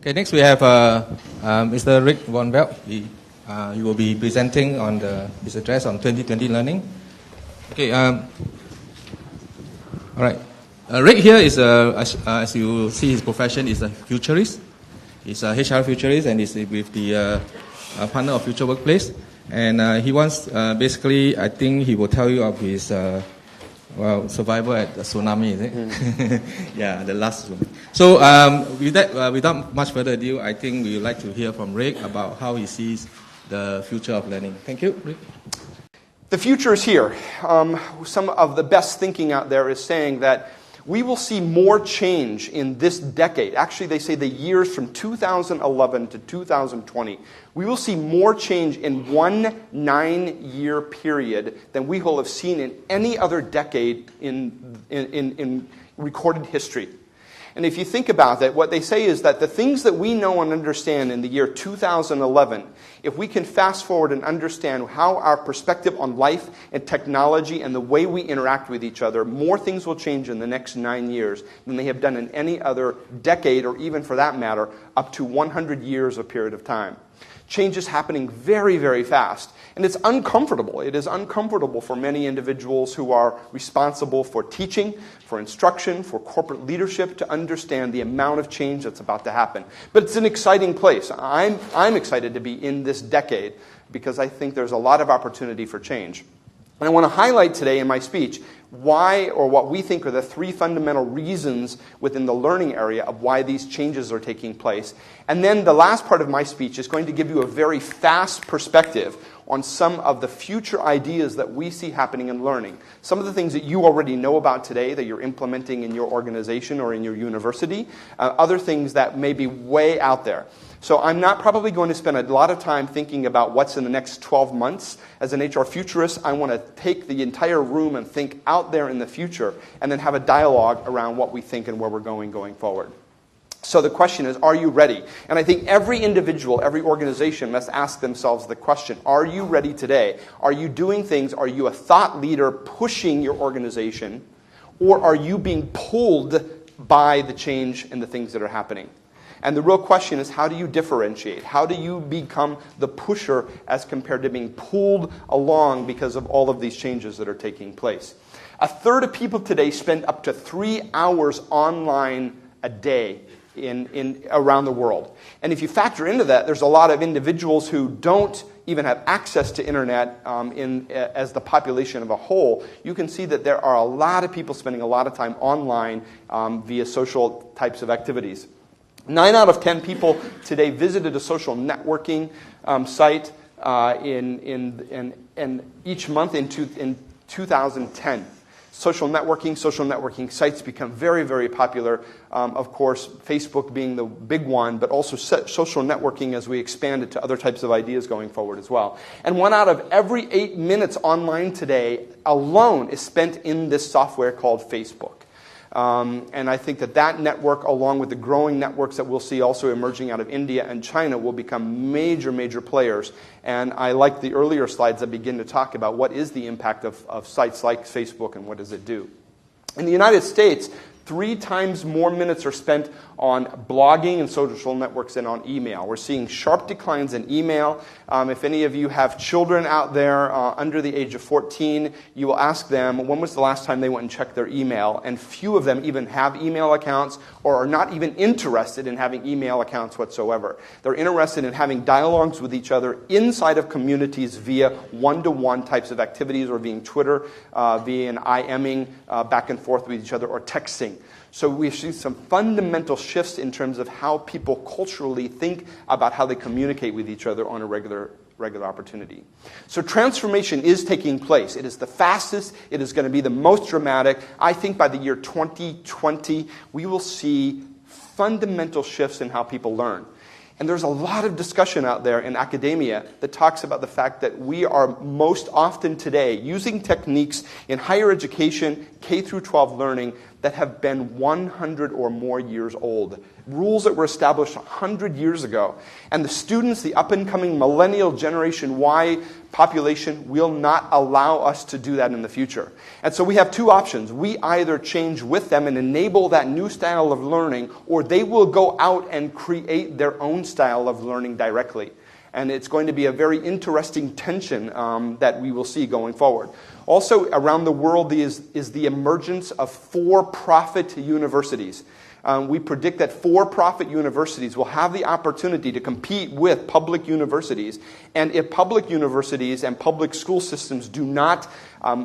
Okay, next we have Mr. Rick von Feldt. He will be presenting on his address on 2020 learning. Okay, all right. Rick here is, as you see, his profession is a futurist. He's a HR futurist, and he's with the partner of Future Workplace. And he wants, basically, I think he will tell you of his survival at the tsunami, is it? Yeah, the last one. So without much further ado, I think we would like to hear from Rick about how he sees the future of learning. Thank you, Rick. The future is here. Some of the best thinking out there is saying that we will see more change in this decade. Actually, they say the years from 2011 to 2020. We will see more change in one 9-year period than we will have seen in any other decade in recorded history. And if you think about that, what they say is that the things that we know and understand in the year 2011, if we can fast forward and understand how our perspective on life and technology and the way we interact with each other, more things will change in the next 9 years than they have done in any other decade, or even for that matter, up to 100 years of period of time. Change is happening very, very fast. And it's uncomfortable. It is uncomfortable for many individuals who are responsible for teaching, for instruction, for corporate leadership to understand the amount of change that's about to happen. But it's an exciting place. I'm excited to be in this decade because I think there's a lot of opportunity for change. And I want to highlight today in my speech why, or what we think are the 3 fundamental reasons within the learning area of why these changes are taking place. And then the last part of my speech is going to give you a very fast perspective on some of the future ideas that we see happening in learning. Some of the things that you already know about today that you're implementing in your organization or in your university. Other things that may be way out there. So I'm not probably going to spend a lot of time thinking about what's in the next 12 months. As an HR futurist, I want to take the entire room and think out there in the future and then have a dialogue around what we think and where we're going forward. So the question is, are you ready? And I think every individual, every organization must ask themselves the question, are you ready today? Are you doing things? Are you a thought leader pushing your organization? Or are you being pulled by the change and the things that are happening? And the real question is, how do you differentiate? How do you become the pusher as compared to being pulled along because of all of these changes that are taking place? A third of people today spend up to 3 hours online a day in around the world. And if you factor into that, there's a lot of individuals who don't even have access to internet as the population of a whole. You can see that there are a lot of people spending a lot of time online via social types of activities. 9 out of 10 people today visited a social networking site in each month in 2010. Social networking sites become very, very popular. Of course, Facebook being the big one, but also social networking as we expand it to other types of ideas going forward as well. And 1 out of every 8 minutes online today alone is spent in this software called Facebook. And I think that network, along with the growing networks that we'll see also emerging out of India and China, will become major, major players. And I like the earlier slides that begin to talk about what is the impact of sites like Facebook and what does it do. In the United States, 3 times more minutes are spent on blogging and social networks than on email. We're seeing sharp declines in email. If any of you have children out there under the age of 14, you will ask them when was the last time they went and checked their email, and few of them even have email accounts or are not even interested in having email accounts whatsoever. They're interested in having dialogues with each other inside of communities via one-to-one types of activities, or via Twitter, via an IMing back and forth with each other, or texting. So we've seen some fundamental shifts in terms of how people culturally think about how they communicate with each other on a regular opportunity. So transformation is taking place. It is the fastest. It is going to be the most dramatic. I think by the year 2020, we will see fundamental shifts in how people learn. And there's a lot of discussion out there in academia that talks about the fact that we are most often today using techniques in higher education, K through 12 learning, that have been 100 or more years old. Rules that were established 100 years ago. And the students, the up-and-coming millennial Generation Y population, will not allow us to do that in the future. And so we have two options. We either change with them and enable that new style of learning, or they will go out and create their own style of learning directly. And it's going to be a very interesting tension that we will see going forward. Also, around the world is the emergence of for-profit universities. We predict that for-profit universities will have the opportunity to compete with public universities. And if public universities and public school systems do not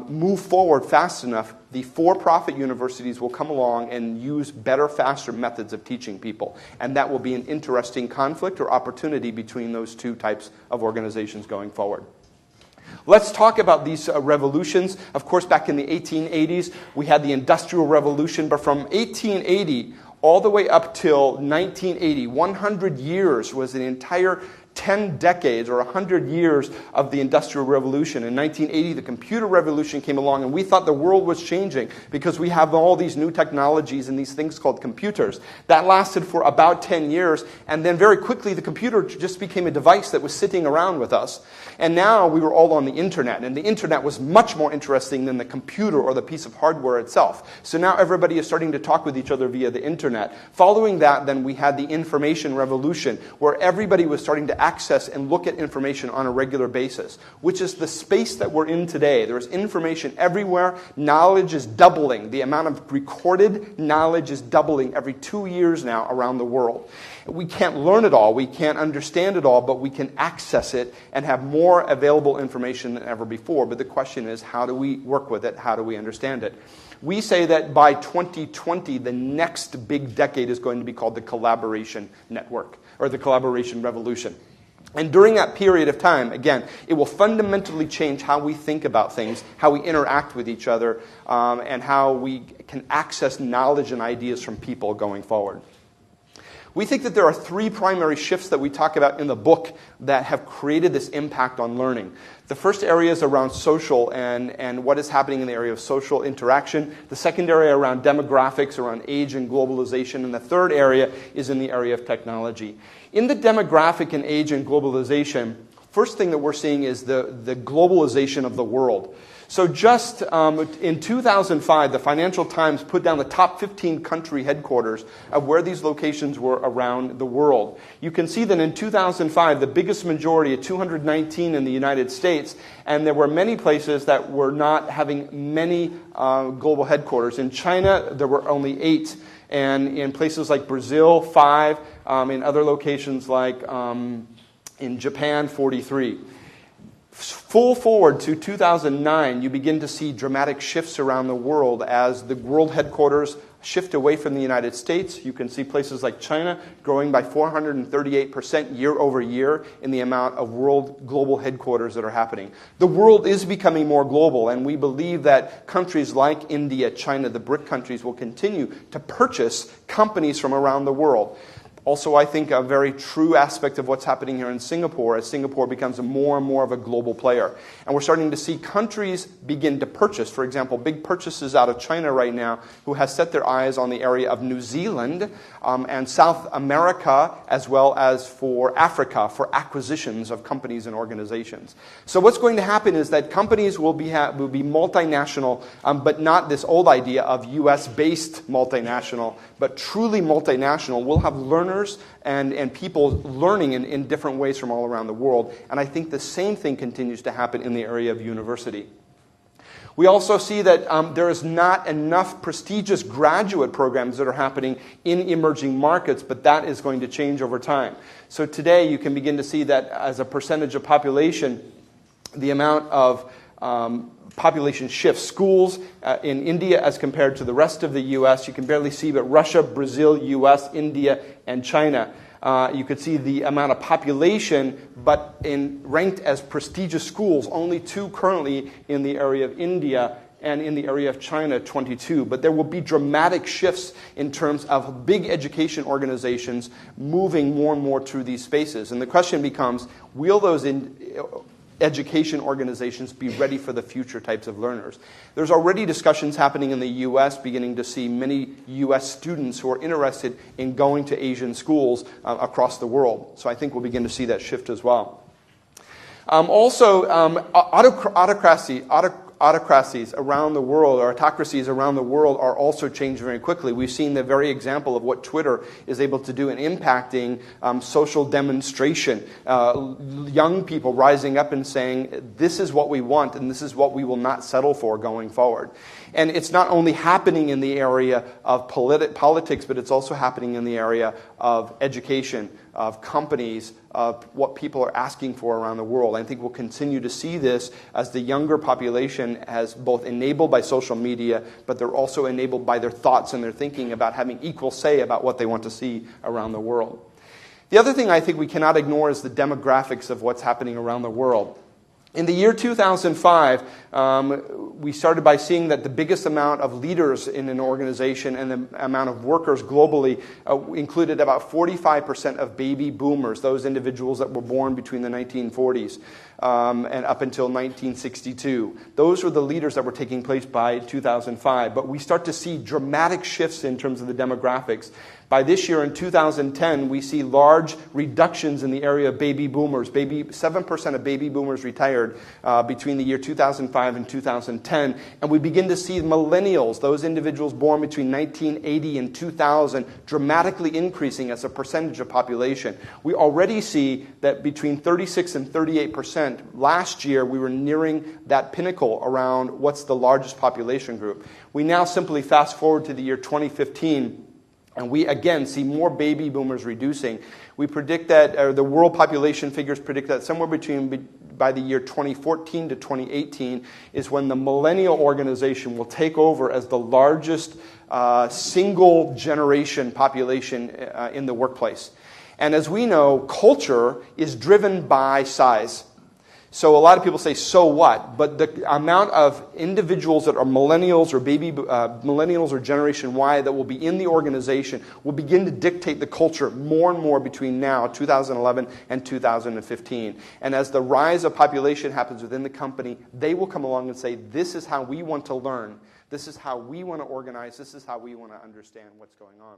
move forward fast enough, the for-profit universities will come along and use better, faster methods of teaching people. And that will be an interesting conflict or opportunity between those two types of organizations going forward. Let's talk about these revolutions. Of course, back in the 1880s, we had the Industrial Revolution, but from 1880 all the way up till 1980, 100 years was an entire 10 decades or 100 years of the Industrial Revolution. In 1980, the computer revolution came along, and we thought the world was changing because we have all these new technologies and these things called computers. That lasted for about 10 years, and then very quickly the computer just became a device that was sitting around with us. And now we were all on the internet, and the internet was much more interesting than the computer or the piece of hardware itself. So now everybody is starting to talk with each other via the internet. Following that, then we had the information revolution, where everybody was starting to access and look at information on a regular basis, which is the space that we're in today. There's information everywhere. Knowledge is doubling. The amount of recorded knowledge is doubling every 2 years now around the world. We can't learn it all, we can't understand it all, but we can access it and have more available information than ever before. But the question is, how do we work with it? How do we understand it? We say that by 2020, the next big decade is going to be called the collaboration network, or the collaboration revolution. And during that period of time, again, it will fundamentally change how we think about things, how we interact with each other, and how we can access knowledge and ideas from people going forward. We think that there are three primary shifts that we talk about in the book that have created this impact on learning. The first area is around social and what is happening in the area of social interaction. The second area around demographics, around age and globalization. And the third area is in the area of technology. In the demographic and age and globalization, first thing that we're seeing is the globalization of the world. So just in 2005, the Financial Times put down the top 15 country headquarters of where these locations were around the world. You can see that in 2005, the biggest majority at 219 in the United States, and there were many places that were not having many global headquarters. In China, there were only 8, and in places like Brazil, 5, in other locations like in Japan, 43. Full forward to 2009, you begin to see dramatic shifts around the world as the world headquarters shift away from the United States. You can see places like China growing by 438% year over year in the amount of world global headquarters that are happening. The world is becoming more global, and we believe that countries like India, China, the BRIC countries will continue to purchase companies from around the world. Also, I think a very true aspect of what's happening here in Singapore as Singapore becomes more and more of a global player. And we're starting to see countries begin to purchase. For example, big purchases out of China right now, who has set their eyes on the area of New Zealand and South America, as well as for Africa, for acquisitions of companies and organizations. So what's going to happen is that companies will be multinational, but not this old idea of US-based multinational, but truly multinational. We'll have learners and people learning in different ways from all around the world. And I think the same thing continues to happen in the area of university. We also see that there is not enough prestigious graduate programs that are happening in emerging markets, but that is going to change over time. So today you can begin to see that as a percentage of population, the amount of population shifts. Schools in India as compared to the rest of the U.S., you can barely see, but Russia, Brazil, U.S., India, and China. You could see the amount of population, but ranked as prestigious schools, only 2 currently in the area of India, and in the area of China, 22. But there will be dramatic shifts in terms of big education organizations moving more and more through these spaces. And the question becomes, will those education organizations be ready for the future types of learners. There's already discussions happening in the U.S., beginning to see many U.S. students who are interested in going to Asian schools across the world. So I think we'll begin to see that shift as well. Autocracies around the world, or autocracies around the world, are also changing very quickly. We've seen the very example of what Twitter is able to do in impacting social demonstration. Young people rising up and saying, this is what we want and this is what we will not settle for going forward. And it's not only happening in the area of politics, but it's also happening in the area of education, of companies, of what people are asking for around the world. I think we'll continue to see this as the younger population has both enabled by social media, but they're also enabled by their thoughts and their thinking about having equal say about what they want to see around the world. The other thing I think we cannot ignore is the demographics of what's happening around the world. In the year 2005, we started by seeing that the biggest amount of leaders in an organization and the amount of workers globally included about 45% of baby boomers, those individuals that were born between the 1940s and up until 1962. Those were the leaders that were taking place by 2005. But we start to see dramatic shifts in terms of the demographics. By this year, in 2010, we see large reductions in the area of baby boomers. 7% of baby boomers retired between the year 2005 and 2010. And we begin to see millennials, those individuals born between 1980 and 2000, dramatically increasing as a percentage of population. We already see that between 36 and 38%, last year we were nearing that pinnacle around what's the largest population group. We now simply fast forward to the year 2015, and we again see more baby boomers reducing. We predict that, the world population figures predict that somewhere by the year 2014 to 2018 is when the millennial organization will take over as the largest single generation population in the workplace. And as we know, culture is driven by size. So a lot of people say, so what? But the amount of individuals that are millennials or millennials or Generation Y that will be in the organization will begin to dictate the culture more and more between now, 2011, and 2015. And as the rise of population happens within the company, they will come along and say, this is how we want to learn. This is how we want to organize. This is how we want to understand what's going on.